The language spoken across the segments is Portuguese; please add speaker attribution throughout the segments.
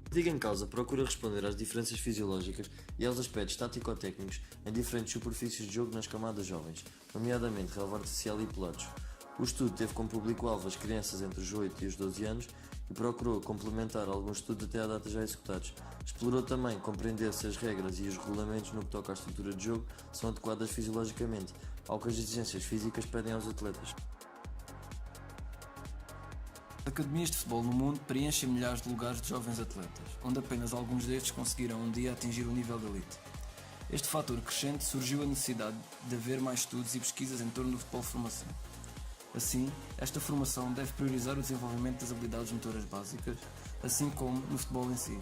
Speaker 1: O artigo em causa procura responder às diferenças fisiológicas e aos aspectos tático-técnicos em diferentes superfícies de jogo nas camadas jovens, nomeadamente relva artificial e pelados. O estudo teve como público-alvo as crianças entre os 8 e os 12 anos e procurou complementar alguns estudos até à data já executados. Explorou também compreender se as regras e os regulamentos no que toca à estrutura de jogo são adequadas fisiologicamente ao que as exigências físicas pedem aos atletas.
Speaker 2: As academias de futebol no mundo preenchem milhares de lugares de jovens atletas, onde apenas alguns destes conseguirão um dia atingir o nível de elite. Este fator crescente surgiu a necessidade de haver mais estudos e pesquisas em torno do futebol de formação. Assim, esta formação deve priorizar o desenvolvimento das habilidades motoras básicas, assim como no futebol em si.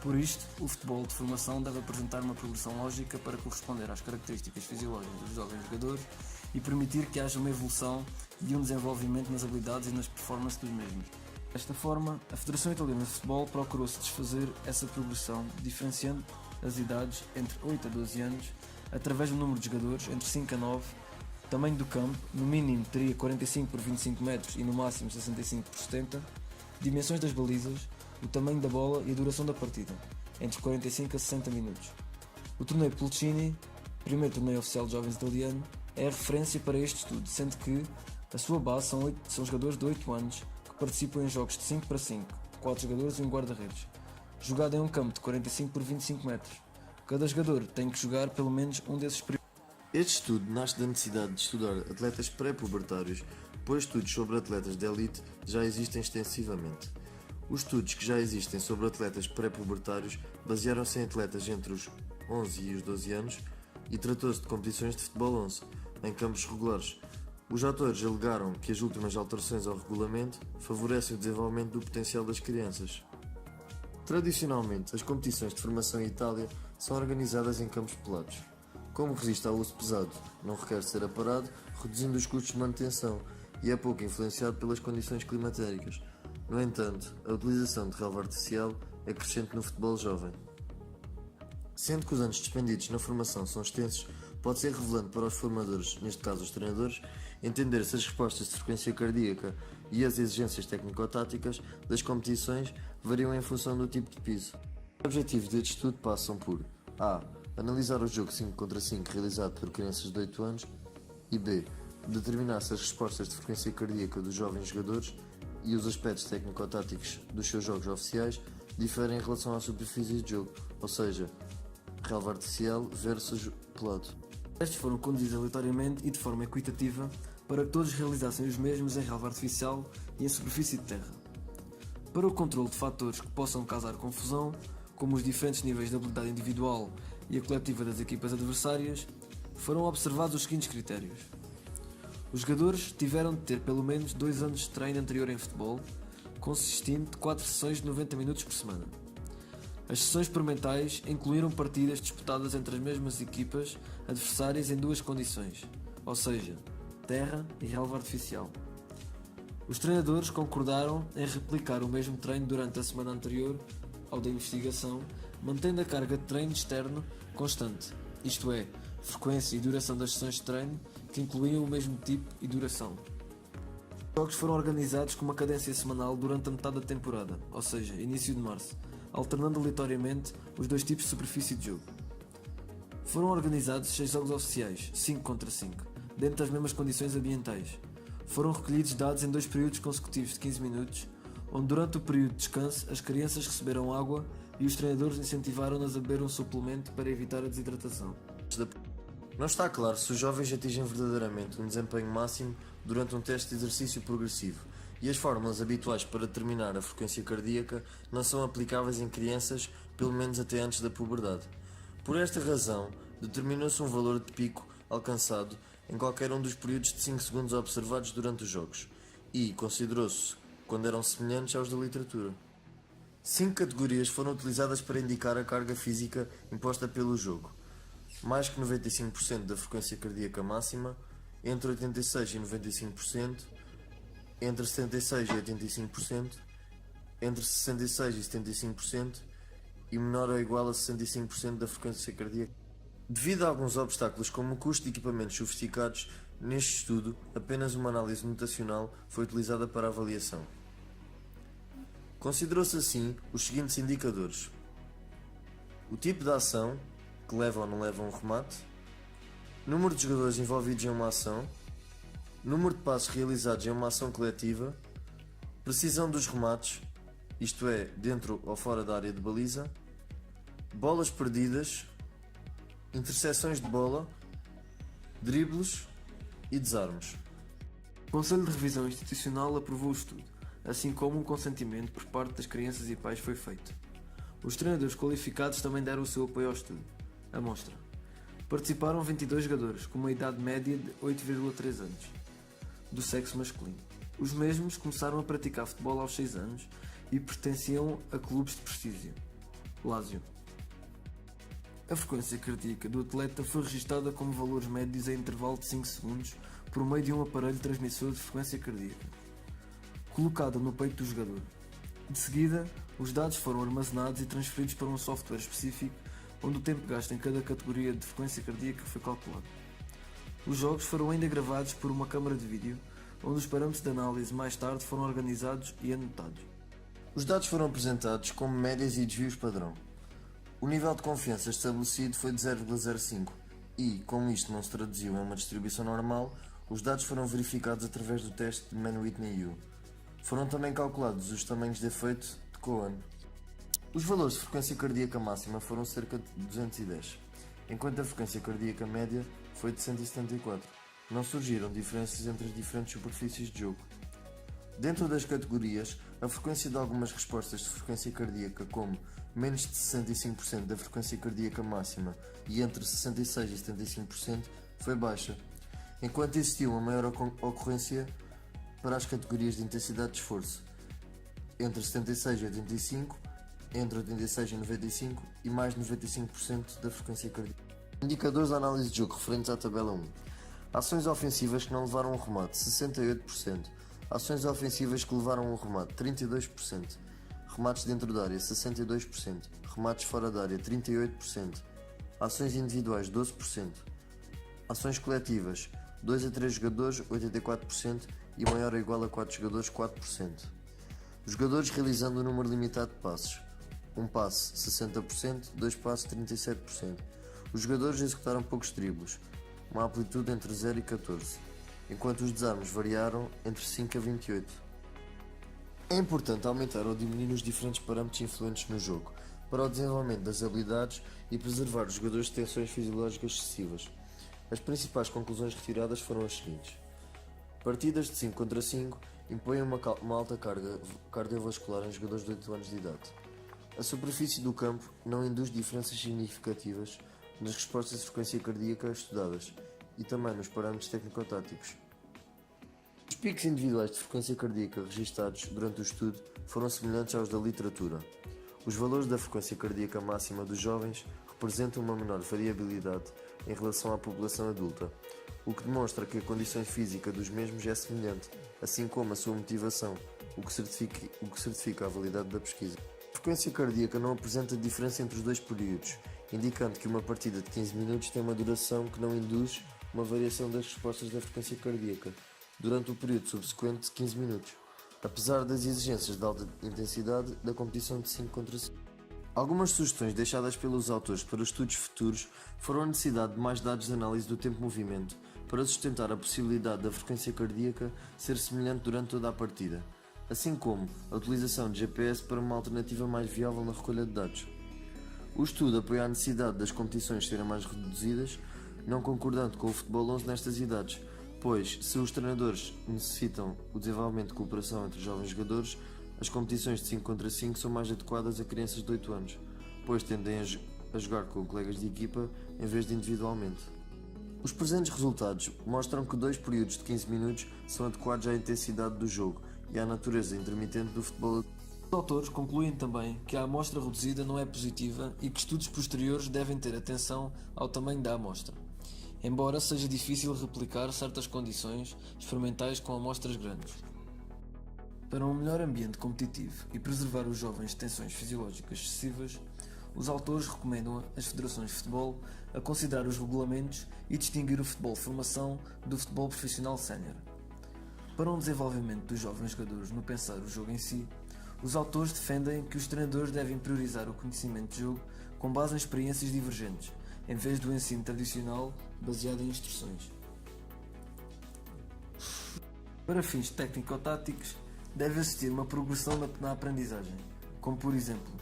Speaker 2: Por isto, o futebol de formação deve apresentar uma progressão lógica para corresponder às características fisiológicas dos jovens jogadores e permitir que haja uma evolução e um desenvolvimento nas habilidades e nas performances dos mesmos. Desta forma, a Federação Italiana de Futebol procurou satisfazer essa progressão, diferenciando as idades entre 8 a 12 anos, através do número de jogadores entre 5 a 9, tamanho do campo, no mínimo teria 45 por 25 metros e no máximo 65 por 70, dimensões das balizas, o tamanho da bola e a duração da partida, entre 45 a 60 minutos. O torneio Pulcini, primeiro torneio oficial de jovens italiano, é a referência para este estudo, sendo que a sua base são jogadores de 8 anos que participam em jogos de 5 para 5, 4 jogadores e um guarda-redes, jogado em um campo de 45 por 25 metros. Cada jogador tem que jogar pelo menos um desses períodos.
Speaker 1: Este estudo nasce da necessidade de estudar atletas pré-pubertários, pois estudos sobre atletas de elite já existem extensivamente. Os estudos que já existem sobre atletas pré-pubertários basearam-se em atletas entre os 11 e os 12 anos e tratou-se de competições de futebol 11, em campos regulares. Os autores alegaram que as últimas alterações ao regulamento favorecem o desenvolvimento do potencial das crianças. Tradicionalmente, as competições de formação em Itália são organizadas em campos pelados. Como resiste ao uso pesado, não requer ser aparado, reduzindo os custos de manutenção e é pouco influenciado pelas condições climatéricas. No entanto, a utilização de relva artificial é crescente no futebol jovem. Sendo que os anos despendidos na formação são extensos, pode ser revelante para os formadores, neste caso os treinadores, entender se as respostas de frequência cardíaca e as exigências técnico-táticas das competições variam em função do tipo de piso. Os objetivos deste estudo passam por a. Analisar o jogo 5 contra 5 realizado por crianças de 8 anos e b. Determinar se as respostas de frequência cardíaca dos jovens jogadores e os aspectos técnico-táticos dos seus jogos oficiais diferem em relação à superfície de jogo, ou seja, relva artificial versus pelado.
Speaker 2: Os testes foram conduzidos aleatoriamente e de forma equitativa para que todos realizassem os mesmos em relva artificial e em superfície de terra. Para o controle de fatores que possam causar confusão, como os diferentes níveis de habilidade individual e a coletiva das equipas adversárias, foram observados os seguintes critérios. Os jogadores tiveram de ter pelo menos 2 anos de treino anterior em futebol, consistindo de 4 sessões de 90 minutos por semana. As sessões experimentais incluíram partidas disputadas entre as mesmas equipas adversárias em 2 condições, ou seja, terra e relva artificial. Os treinadores concordaram em replicar o mesmo treino durante a semana anterior ao da investigação, mantendo a carga de treino externo constante, isto é, frequência e duração das sessões de treino que incluíam o mesmo tipo e duração. Os jogos foram organizados com uma cadência semanal durante a metade da temporada, ou seja, início de março, alternando aleatoriamente os 2 tipos de superfície de jogo. Foram organizados 6 jogos oficiais, 5 contra 5, dentro das mesmas condições ambientais. Foram recolhidos dados em 2 períodos consecutivos de 15 minutos, onde durante o período de descanso as crianças receberam água e os treinadores incentivaram-nas a beber um suplemento para evitar a desidratação.
Speaker 1: Não está claro se os jovens atingem verdadeiramente um desempenho máximo durante um teste de exercício progressivo e as fórmulas habituais para determinar a frequência cardíaca não são aplicáveis em crianças, pelo menos até antes da puberdade. Por esta razão, determinou-se um valor de pico alcançado em qualquer um dos períodos de 5 segundos observados durante os jogos e considerou-se quando eram semelhantes aos da literatura. 5 categorias foram utilizadas para indicar a carga física imposta pelo jogo. Mais que 95% da frequência cardíaca máxima, entre 86% e 95%, entre 76% e 85%, entre 66% e 75% e menor ou igual a 65% da frequência cardíaca. Devido a alguns obstáculos como o custo de equipamentos sofisticados, neste estudo apenas uma análise notacional foi utilizada para a avaliação. Considerou-se assim os seguintes indicadores: o tipo de ação, que leva ou não leva a um remate, número de jogadores envolvidos em uma ação, número de passos realizados em uma ação coletiva, precisão dos remates, isto é, dentro ou fora da área de baliza, bolas perdidas, interseções de bola, dribles e desarmes.
Speaker 2: O Conselho de Revisão Institucional aprovou o estudo, assim como um consentimento por parte das crianças e pais foi feito. Os treinadores qualificados também deram o seu apoio ao estudo. Amostra. Participaram 22 jogadores, com uma idade média de 8,3 anos, do sexo masculino. Os mesmos começaram a praticar futebol aos 6 anos e pertenciam a clubes de prestígio. Lazio. A frequência cardíaca do atleta foi registada como valores médios em intervalo de 5 segundos por meio de um aparelho transmissor de frequência cardíaca, colocado no peito do jogador. De seguida, os dados foram armazenados e transferidos para um software específico onde o tempo gasto em cada categoria de frequência cardíaca foi calculado. Os jogos foram ainda gravados por uma câmara de vídeo, onde os parâmetros de análise mais tarde foram organizados e anotados.
Speaker 1: Os dados foram apresentados como médias e desvios padrão. O nível de confiança estabelecido foi de 0,05 e, como isto não se traduziu em uma distribuição normal, os dados foram verificados através do teste de Mann-Whitney-U. Foram também calculados os tamanhos de efeito de Cohen. Os valores de frequência cardíaca máxima foram cerca de 210, enquanto a frequência cardíaca média foi de 174. Não surgiram diferenças entre as diferentes superfícies de jogo. Dentro das categorias, a frequência de algumas respostas de frequência cardíaca, como menos de 65% da frequência cardíaca máxima e entre 66% e 75%, foi baixa, enquanto existiu uma maior ocorrência para as categorias de intensidade de esforço, entre 76% e 85%, entre 86% e 95% e mais de 95% da frequência cardíaca. Indicadores de análise de jogo referentes à tabela 1. Ações ofensivas que não levaram um remate, 68%. Ações ofensivas que levaram um remate, 32%. Remates dentro da área, 62%. Remates fora da área, 38%. Ações individuais, 12%. Ações coletivas, 2 a 3 jogadores, 84%. E maior ou igual a 4 jogadores, 4%. Jogadores realizando um número limitado de passes. Um passe, 60%. 2 passes, 37%. Os jogadores executaram poucos dribles, uma amplitude entre 0 e 14, enquanto os desarmes variaram entre 5 a 28. É importante aumentar ou diminuir os diferentes parâmetros influentes no jogo, para o desenvolvimento das habilidades e preservar os jogadores de tensões fisiológicas excessivas. As principais conclusões retiradas foram as seguintes: partidas de 5 contra 5 impõem uma alta carga cardiovascular em jogadores de 8 anos de idade. A superfície do campo não induz diferenças significativas nas respostas de frequência cardíaca estudadas e também nos parâmetros técnico-táticos. Os picos individuais de frequência cardíaca registados durante o estudo foram semelhantes aos da literatura. Os valores da frequência cardíaca máxima dos jovens representam uma menor variabilidade em relação à população adulta, o que demonstra que a condição física dos mesmos é semelhante, assim como a sua motivação, o que certifica a validade da pesquisa. A frequência cardíaca não apresenta diferença entre os dois períodos, indicando que uma partida de 15 minutos tem uma duração que não induz uma variação das respostas da frequência cardíaca durante o período subsequente de 15 minutos, apesar das exigências de alta intensidade da competição de 5 contra 5. Algumas sugestões deixadas pelos autores para estudos futuros foram a necessidade de mais dados de análise do tempo-movimento para sustentar a possibilidade da frequência cardíaca ser semelhante durante toda a partida, assim como a utilização de GPS para uma alternativa mais viável na recolha de dados. O estudo apoia a necessidade das competições serem mais reduzidas, não concordando com o futebol 11 nestas idades, pois, se os treinadores necessitam o desenvolvimento de cooperação entre os jovens jogadores, as competições de 5 contra 5 são mais adequadas a crianças de 8 anos, pois tendem a jogar com colegas de equipa em vez de individualmente. Os presentes resultados mostram que 2 períodos de 15 minutos são adequados à intensidade do jogo e à natureza intermitente do futebol.
Speaker 2: Os autores concluem também que a amostra reduzida não é positiva e que estudos posteriores devem ter atenção ao tamanho da amostra, embora seja difícil replicar certas condições experimentais com amostras grandes. Para um melhor ambiente competitivo e preservar os jovens de tensões fisiológicas excessivas, os autores recomendam às federações de futebol a considerar os regulamentos e distinguir o futebol de formação do futebol profissional sénior. Para um desenvolvimento dos jovens jogadores no pensar o jogo em si, Os autores defendem que os treinadores devem priorizar o conhecimento de jogo com base em experiências divergentes, em vez do ensino tradicional baseado em instruções. Para fins técnico-táticos, deve existir uma progressão na aprendizagem, como por exemplo,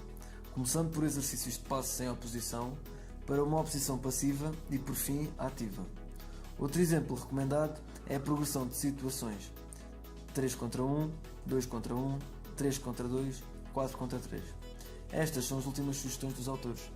Speaker 2: começando por exercícios de passe sem oposição, para uma oposição passiva e por fim ativa. Outro exemplo recomendado é a progressão de situações 3 contra 1, 2 contra 1, 3 contra 2, 4 contra 3. Estas são as últimas sugestões dos autores.